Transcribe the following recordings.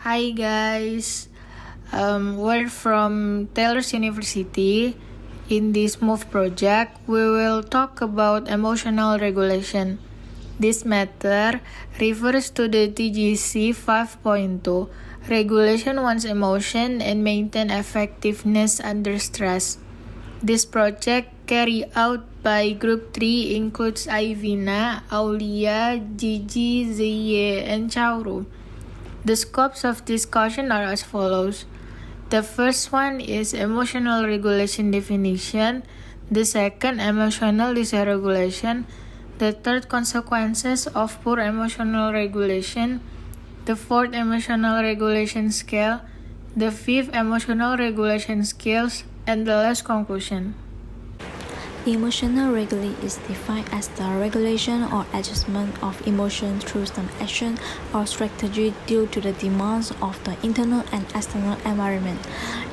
Hi guys, we're from Taylor's University. In this M.O.V.E project, we will talk about emotional regulation. This matter refers to the TGC 5.2, regulation one's emotion and maintain effectiveness under stress. This project carried out by Group 3 includes Ivina, Aulia, Gigi, Zeye, and Chauru. The scopes of discussion are as follows. The first one is emotional regulation definition. The second, emotional dysregulation. The third, consequences of poor emotional regulation. The fourth, emotional regulation scale. The fifth, emotional regulation skills. And the last, conclusion. Emotional regulation is defined as the regulation or adjustment of emotion through some action or strategy due to the demands of the internal and external environment.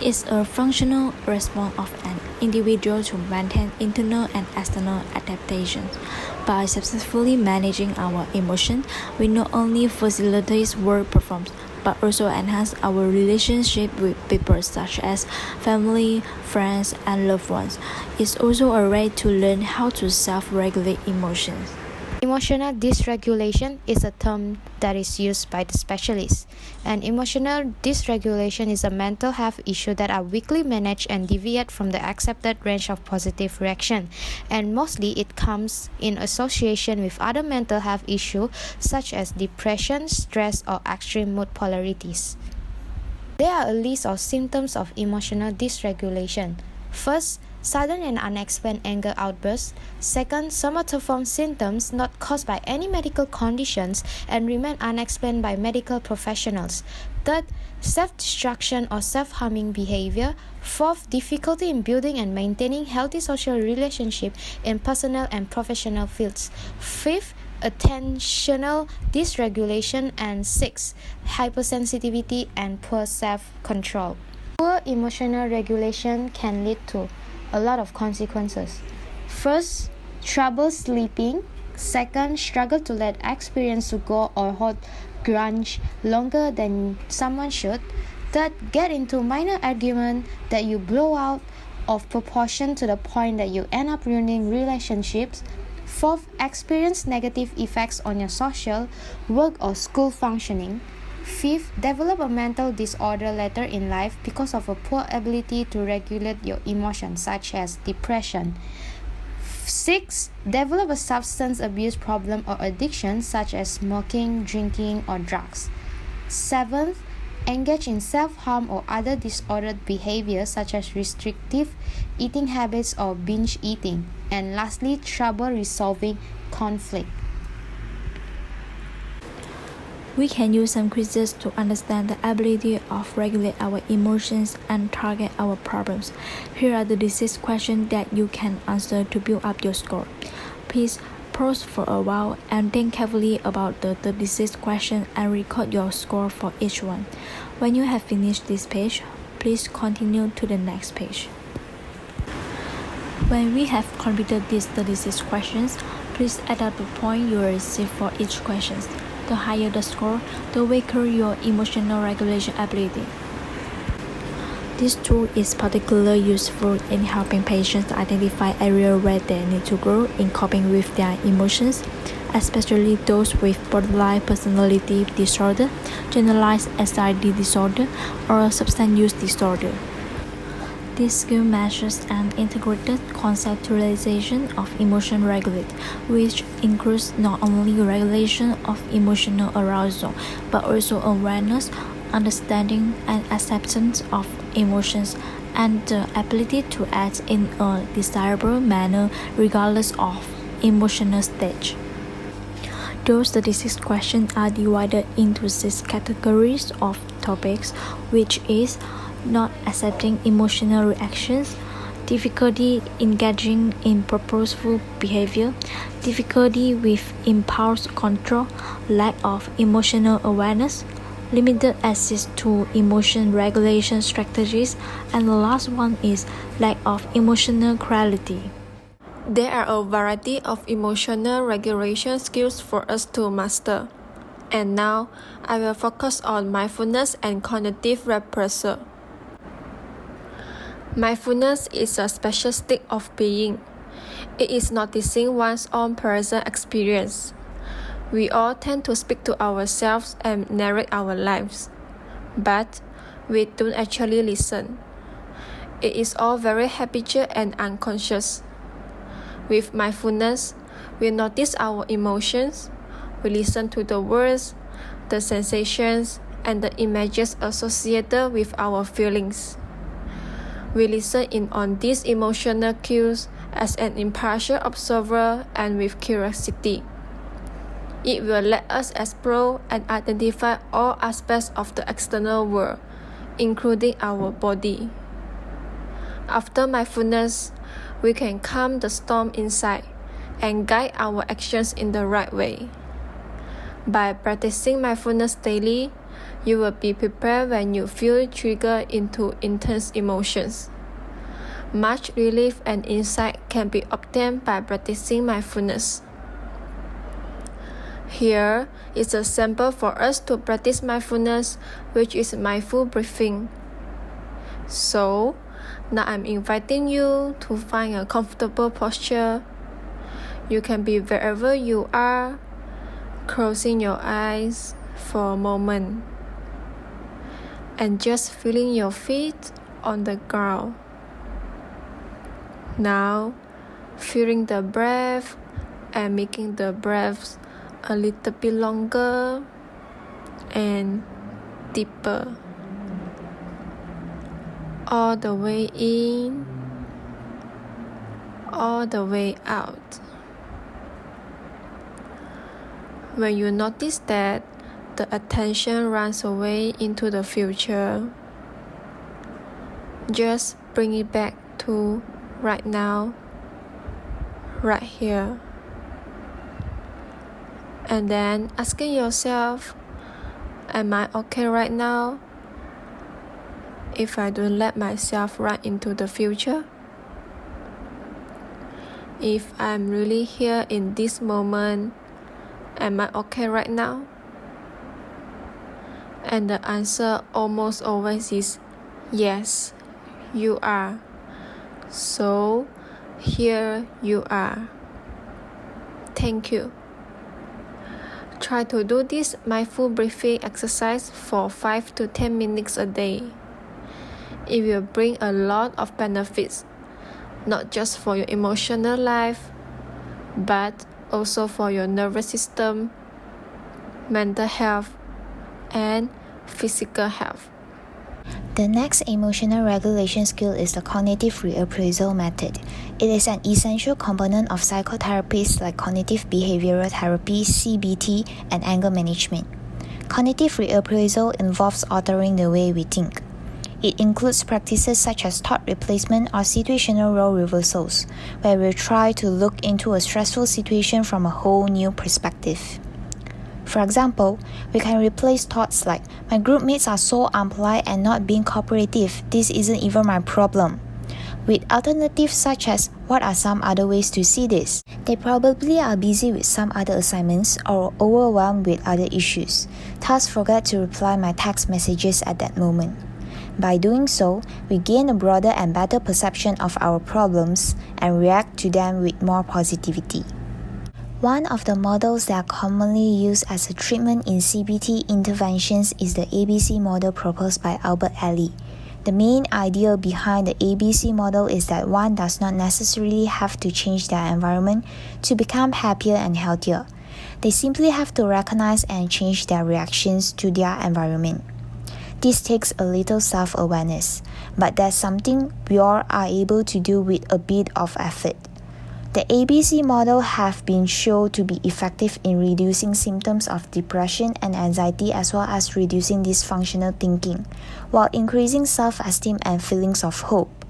It's a functional response of an individual to maintain internal and external adaptations. By successfully managing our emotions, we not only facilitate work performance, but also enhance our relationship with people such as family, friends, and loved ones. It's also a way to learn how to self-regulate emotions. Emotional dysregulation is a term that is used by the specialists, and emotional dysregulation is a mental health issue that are weakly managed and deviate from the accepted range of positive reaction, and mostly it comes in association with other mental health issues such as depression, stress, or extreme mood polarities. There are a list of symptoms of emotional dysregulation. First, sudden and unexplained anger outbursts. Second, somatoform symptoms not caused by any medical conditions and remain unexplained by medical professionals. Third, self-destruction or self-harming behavior. Fourth, difficulty in building and maintaining healthy social relationships in personal and professional fields. Fifth, attentional dysregulation. And sixth, hypersensitivity and poor self-control. Poor emotional regulation can lead to a lot of consequences. First, trouble sleeping. Second, struggle to let experience to go or hold grudge longer than someone should. Third, get into minor argument that you blow out of proportion to the point that you end up ruining relationships. Fourth, experience negative effects on your social, work, or school functioning. Fifth, develop a mental disorder later in life because of a poor ability to regulate your emotions, such as depression. Sixth, develop a substance abuse problem or addiction, such as smoking, drinking, or drugs. Seventh, engage in self-harm or other disordered behaviors, such as restrictive eating habits or binge eating. And lastly, trouble resolving conflict. We can use some quizzes to understand the ability of regulate our emotions and target our problems. Here are the disease questions that you can answer to build up your score. Please pause for a while and think carefully about the disease question and record your score for each one. When you have finished this page, please continue to the next page. When we have completed these 36 questions, please add up the point you receive for each question. The higher the score, the weaker your emotional regulation ability. This tool is particularly useful in helping patients identify areas where they need to grow in coping with their emotions, especially those with borderline personality disorder, generalized anxiety disorder, or substance use disorder. This skill measures an integrated conceptualization of emotion regulation, which includes not only regulation of emotional arousal, but also awareness, understanding, and acceptance of emotions, and the ability to act in a desirable manner regardless of emotional stage. Those 36 questions are divided into 6 categories of topics, which is not accepting emotional reactions, difficulty engaging in purposeful behavior, difficulty with impulse control, lack of emotional awareness, limited access to emotion regulation strategies, and the last one is lack of emotional clarity. There are a variety of emotional regulation skills for us to master. And now, I will focus on mindfulness and cognitive repressor. Mindfulness is a special state of being. It is noticing one's own present experience. We all tend to speak to ourselves and narrate our lives, but we don't actually listen. It is all very habitual and unconscious. With mindfulness, we notice our emotions, we listen to the words, the sensations, and the images associated with our feelings. We listen in on these emotional cues as an impartial observer and with curiosity. It will let us explore and identify all aspects of the external world, including our body. After mindfulness, we can calm the storm inside and guide our actions in the right way. By practicing mindfulness daily, you will be prepared when you feel triggered into intense emotions. Much relief and insight can be obtained by practicing mindfulness. Here is a sample for us to practice mindfulness, which is mindful breathing. So, now I'm inviting you to find a comfortable posture. You can be wherever you are, closing your eyes for a moment, and just feeling your feet on the ground. Now, feeling the breath and making the breaths a little bit longer and deeper. All the way in, all the way out. When you notice that the attention runs away into the future, just bring it back to right now, right here. And then asking yourself, am I okay right now? If I don't let myself run into the future? If I'm really here in this moment, am I okay right now? And the answer almost always is yes, you are. So, here you are. Thank you. Try to do this mindful breathing exercise for 5 to 10 minutes a day. It will bring a lot of benefits, not just for your emotional life, but also for your nervous system, mental health, and physical health. The next emotional regulation skill is the cognitive reappraisal method. It is an essential component of psychotherapies like cognitive behavioral therapy, CBT, and anger management. Cognitive reappraisal involves altering the way we think. It includes practices such as thought replacement or situational role reversals, where we try to look into a stressful situation from a whole new perspective. For example, we can replace thoughts like, my group mates are so unpolite and not being cooperative, this isn't even my problem, with alternatives such as, what are some other ways to see this? They probably are busy with some other assignments or overwhelmed with other issues, thus forget to reply my text messages at that moment. By doing so, we gain a broader and better perception of our problems and react to them with more positivity. One of the models that are commonly used as a treatment in CBT interventions is the ABC model proposed by Albert Ellis. The main idea behind the ABC model is that one does not necessarily have to change their environment to become happier and healthier. They simply have to recognize and change their reactions to their environment. This takes a little self-awareness, but that's something we all are able to do with a bit of effort. The ABC model have been shown to be effective in reducing symptoms of depression and anxiety as well as reducing dysfunctional thinking, while increasing self-esteem and feelings of hope.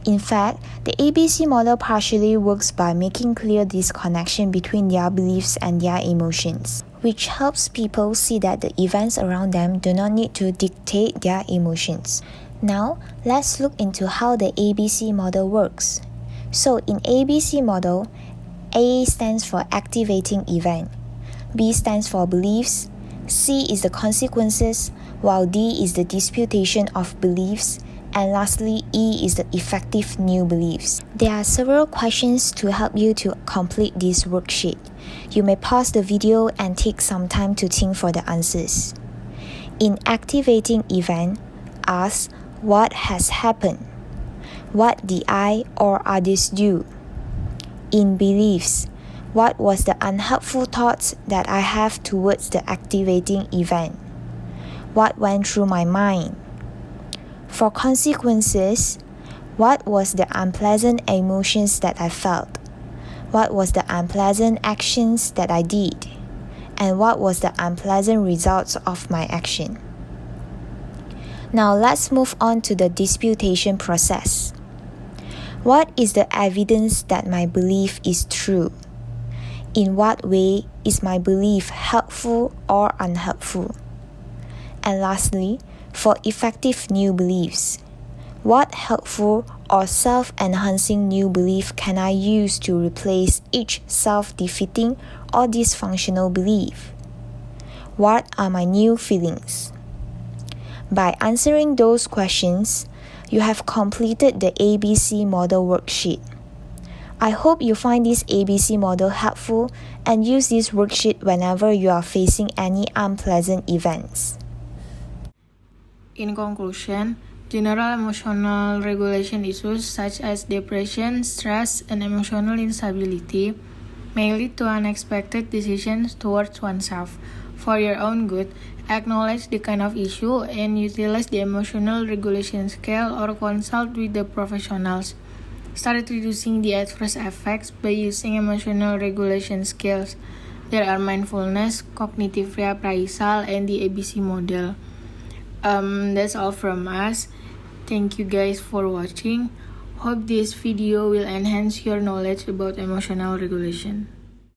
In fact, the ABC model partially works by making clear this connection between their beliefs and their emotions, which helps people see that the events around them do not need to dictate their emotions. Now, let's look into how the ABC model works. So in ABC model, A stands for activating event, B stands for beliefs, C is the consequences, while D is the disputation of beliefs, and lastly, E is the effective new beliefs. There are several questions to help you to complete this worksheet. You may pause the video and take some time to think for the answers. In activating event, ask what has happened. What did I or others do? In beliefs, what was the unhelpful thoughts that I have towards the activating event? What went through my mind? For consequences, what was the unpleasant emotions that I felt? What was the unpleasant actions that I did? And what was the unpleasant results of my action? Now let's move on to the disputation process. What is the evidence that my belief is true? In what way is my belief helpful or unhelpful? And lastly, for effective new beliefs, what helpful or self-enhancing new belief can I use to replace each self-defeating or dysfunctional belief? What are my new feelings? By answering those questions, you have completed the ABC model worksheet. I hope you find this ABC model helpful and use this worksheet whenever you are facing any unpleasant events. In conclusion, general emotional regulation issues such as depression, stress, and emotional instability may lead to unexpected decisions towards oneself. For your own good, acknowledge the kind of issue and utilize the emotional regulation scale or consult with the professionals. Start reducing the adverse effects by using emotional regulation skills. There are mindfulness, cognitive reappraisal, and the ABC model. That's all from us. Thank you guys for watching. Hope this video will enhance your knowledge about emotional regulation.